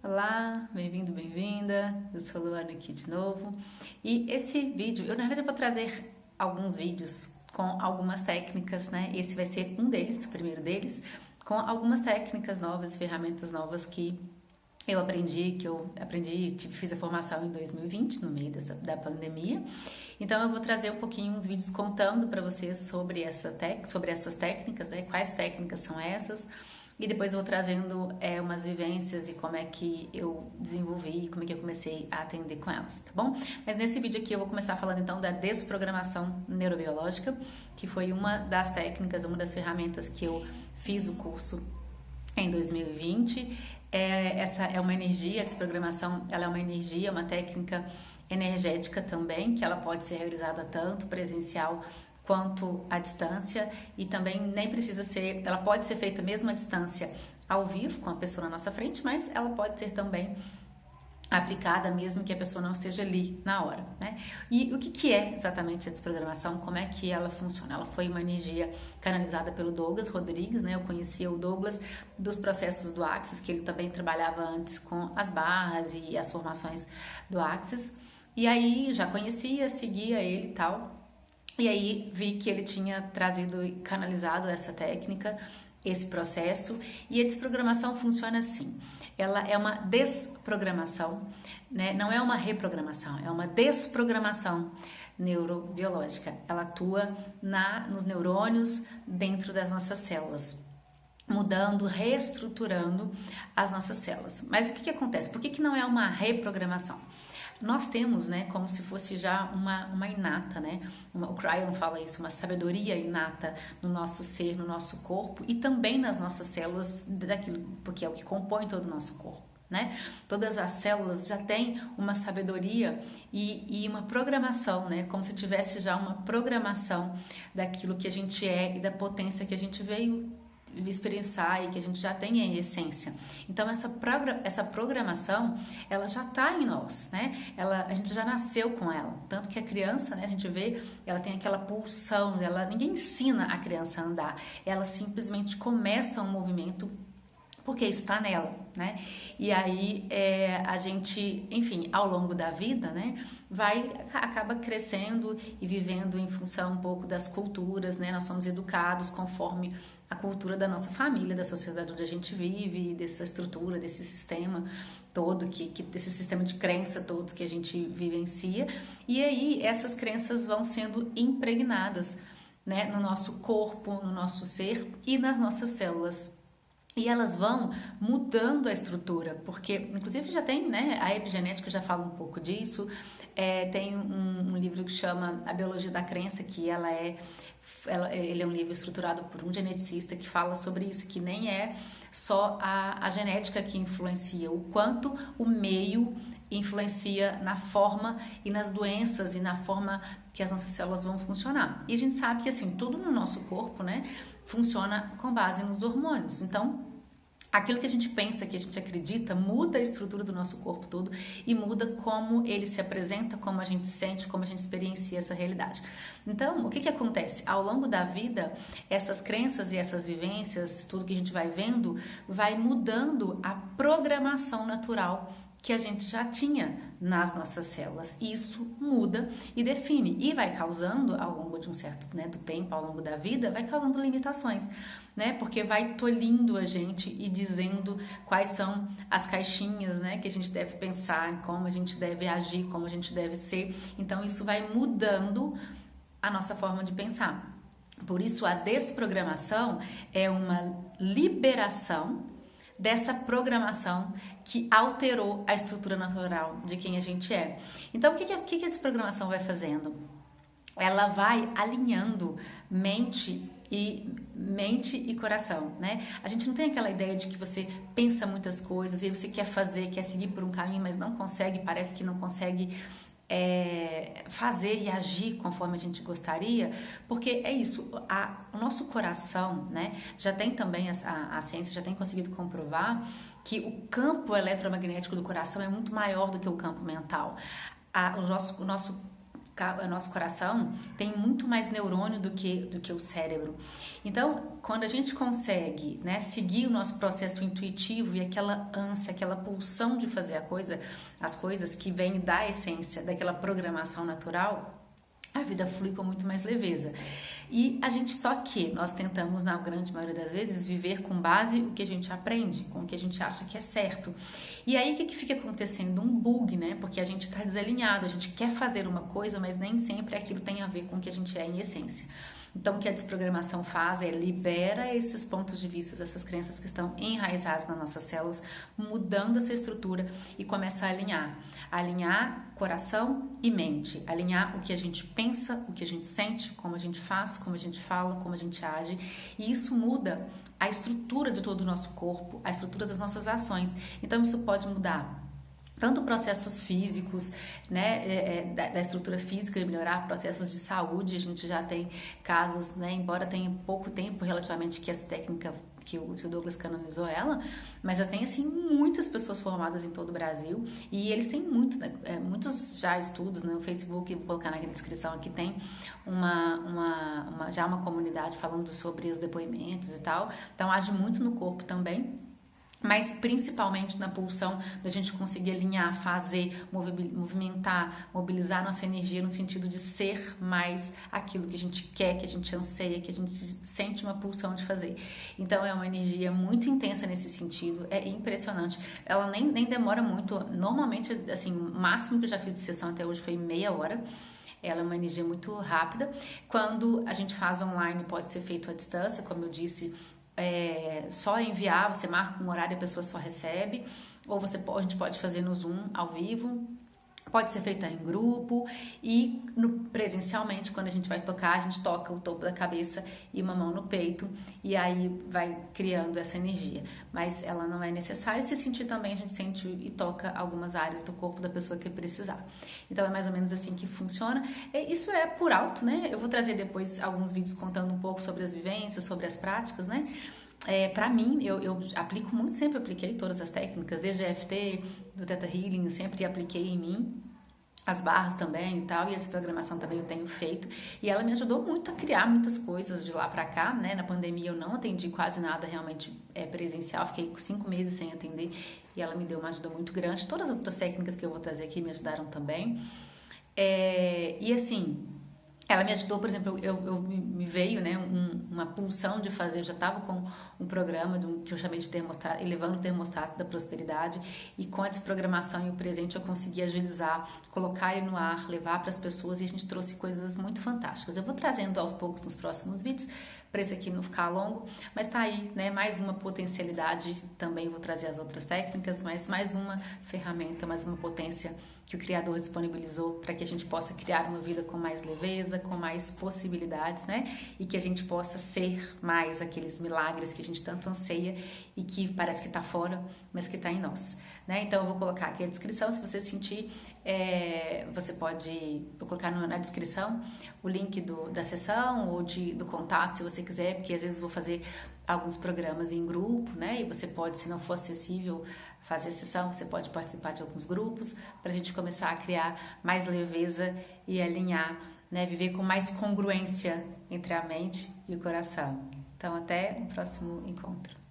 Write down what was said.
Olá, bem-vindo, bem-vinda. Eu sou a Luana aqui de novo. E esse vídeo, na verdade, eu vou trazer alguns vídeos com algumas técnicas, né? Esse vai ser um deles, o primeiro deles, com algumas técnicas novas, ferramentas novas que fiz a formação em 2020, no meio da pandemia. Então eu vou trazer um pouquinho uns vídeos contando para vocês sobre essas técnicas, né? Quais técnicas são essas? E depois eu vou trazendo umas vivências e como é que eu desenvolvi, como é que eu comecei a atender com elas, tá bom? Mas nesse vídeo aqui eu vou começar falando então da desprogramação neurobiológica, que foi uma das técnicas, uma das ferramentas que eu fiz o curso em 2020. Essa é uma energia, a desprogramação, ela é uma energia, uma técnica energética também, que ela pode ser realizada tanto presencial quanto à distância, e também nem precisa ser, ela pode ser feita mesmo à distância ao vivo com a pessoa na nossa frente, mas ela pode ser também aplicada mesmo que a pessoa não esteja ali na hora, né? E o que é exatamente a desprogramação? Como é que ela funciona? Ela foi uma energia canalizada pelo Douglas Rodrigues, né? Eu conhecia o Douglas dos processos do Axis, que ele também trabalhava antes com as barras e as formações do Axis, e aí já conhecia, seguia ele e tal. E aí vi que ele tinha trazido e canalizado essa técnica, esse processo, e a desprogramação funciona assim. Ela é uma desprogramação, né? Não é uma reprogramação, é uma desprogramação neurobiológica. Ela atua nos neurônios dentro das nossas células, mudando, reestruturando as nossas células. Mas o que acontece? Por que não é uma reprogramação? Nós temos, né, como se fosse já uma inata, né? O Cryon fala isso, uma sabedoria inata no nosso ser, no nosso corpo e também nas nossas células, porque é o que compõe todo o nosso corpo, né? Todas as células já têm uma sabedoria e uma programação, né? Como se tivesse já uma programação daquilo que a gente é e da potência que a gente veio experienciar e que a gente já tem em essência. Então essa programação, ela já está em nós, né? A gente já nasceu com ela. Tanto que a criança, né, a gente vê, ela tem aquela pulsão, ninguém ensina a criança a andar. Ela simplesmente começa um movimento porque isso está nela, né? E aí a gente, enfim, ao longo da vida, né, acaba crescendo e vivendo em função um pouco das culturas, né? Nós somos educados conforme a cultura da nossa família, da sociedade onde a gente vive, dessa estrutura, desse sistema todo, desse sistema de crença todos que a gente vivencia. E aí essas crenças vão sendo impregnadas, né, no nosso corpo, no nosso ser e nas nossas células. E elas vão mudando a estrutura, porque inclusive já tem, né, a epigenética já fala um pouco disso, tem um livro que chama A Biologia da Crença, que ele é um livro estruturado por um geneticista que fala sobre isso, que nem é só a genética que influencia, o quanto o meio influencia na forma e nas doenças e na forma que as nossas células vão funcionar. E a gente sabe que assim, tudo no nosso corpo, né, funciona com base nos hormônios. Então, aquilo que a gente pensa, que a gente acredita, muda a estrutura do nosso corpo todo e muda como ele se apresenta, como a gente sente, como a gente experiencia essa realidade. Então, o que acontece? Ao longo da vida, essas crenças e essas vivências, tudo que a gente vai vendo, vai mudando a programação natural que a gente já tinha nas nossas células. Isso muda e define e vai causando, ao longo de um certo, né, do tempo, ao longo da vida, vai causando limitações, né? Porque vai tolhindo a gente e dizendo quais são as caixinhas, né, que a gente deve pensar, como a gente deve agir, como a gente deve ser. Então isso vai mudando a nossa forma de pensar. Por isso a desprogramação é uma liberação dessa programação que alterou a estrutura natural de quem a gente é. Então, o que a desprogramação vai fazendo? Ela vai alinhando mente e coração, né? A gente não tem aquela ideia de que você pensa muitas coisas e você quer seguir por um caminho, mas não consegue, parece que não consegue fazer e agir conforme a gente gostaria, porque é isso, o nosso coração, né, já tem também, a ciência já tem conseguido comprovar que o campo eletromagnético do coração é muito maior do que o campo mental. O nosso o nosso coração tem muito mais neurônio do que o cérebro. Então, quando a gente consegue, né, seguir o nosso processo intuitivo e aquela ânsia, aquela pulsão de fazer as coisas que vem da essência, daquela programação natural, a vida flui com muito mais leveza. E só que nós tentamos, na grande maioria das vezes, viver com base o que a gente aprende, com o que a gente acha que é certo. E aí o que fica acontecendo? Um bug, né? Porque a gente está desalinhado, a gente quer fazer uma coisa, mas nem sempre aquilo tem a ver com o que a gente é em essência. Então, o que a desprogramação faz é libera esses pontos de vista, essas crenças que estão enraizadas nas nossas células, mudando essa estrutura e começa a alinhar coração e mente, alinhar o que a gente pensa, o que a gente sente, como a gente faz, como a gente fala, como a gente age, e isso muda a estrutura de todo o nosso corpo, a estrutura das nossas ações. Então, isso pode mudar tanto processos físicos, né, da estrutura física, de melhorar processos de saúde. A gente já tem casos, né, embora tenha pouco tempo relativamente que essa técnica, que o Douglas canonizou ela, mas já tem assim muitas pessoas formadas em todo o Brasil, e eles têm muitos já estudos, né, no Facebook, vou colocar na descrição aqui, tem já uma comunidade falando sobre os depoimentos e tal, então age muito no corpo também. Mas principalmente na pulsão da gente conseguir alinhar, fazer, movimentar, mobilizar nossa energia no sentido de ser mais aquilo que a gente quer, que a gente anseia, que a gente sente uma pulsão de fazer. Então é uma energia muito intensa nesse sentido, é impressionante. Ela nem demora muito, normalmente assim, o máximo que eu já fiz de sessão até hoje foi meia hora. Ela é uma energia muito rápida. Quando a gente faz online, pode ser feito à distância, como eu disse, só enviar, você marca um horário e a pessoa só recebe, ou a gente pode fazer no Zoom ao vivo, pode ser feita em grupo, e presencialmente, quando a gente vai tocar, a gente toca o topo da cabeça e uma mão no peito, e aí vai criando essa energia. Mas ela não é necessária. Se sentir também, a gente sente e toca algumas áreas do corpo da pessoa que precisar. Então é mais ou menos assim que funciona. Isso é por alto, né? Eu vou trazer depois alguns vídeos contando um pouco sobre as vivências, sobre as práticas, né? Para mim, eu aplico muito, sempre apliquei todas as técnicas, desde EFT, do Theta Healing, eu sempre apliquei em mim, as barras também e tal, e essa programação também eu tenho feito, e ela me ajudou muito a criar muitas coisas de lá pra cá, né? Na pandemia eu não atendi quase nada realmente presencial, fiquei 5 meses sem atender, e ela me deu uma ajuda muito grande. Todas as outras técnicas que eu vou trazer aqui me ajudaram também, e assim, ela me ajudou, por exemplo, me veio, né, uma pulsão de fazer. Eu já estava com um programa que eu chamei de termostato, elevando o termostato da prosperidade, e com a desprogramação e o presente eu consegui agilizar, colocar ele no ar, levar para as pessoas, e a gente trouxe coisas muito fantásticas. Eu vou trazendo aos poucos nos próximos vídeos, para esse aqui não ficar longo, mas tá aí, né, mais uma potencialidade. Também vou trazer as outras técnicas, mas mais uma ferramenta, mais uma potência que o Criador disponibilizou para que a gente possa criar uma vida com mais leveza, com mais possibilidades, né? E que a gente possa ser mais aqueles milagres que a gente tanto anseia e que parece que está fora, mas que está em nós, né? Então eu vou colocar aqui a descrição, se você sentir, você pode, vou colocar na descrição o link da sessão ou do contato, se você quiser, porque às vezes vou fazer alguns programas em grupo, né? E você pode, se não for acessível fazer a sessão, você pode participar de alguns grupos, para a gente começar a criar mais leveza e alinhar, né? Viver com mais congruência entre a mente e o coração. Então, até o próximo encontro.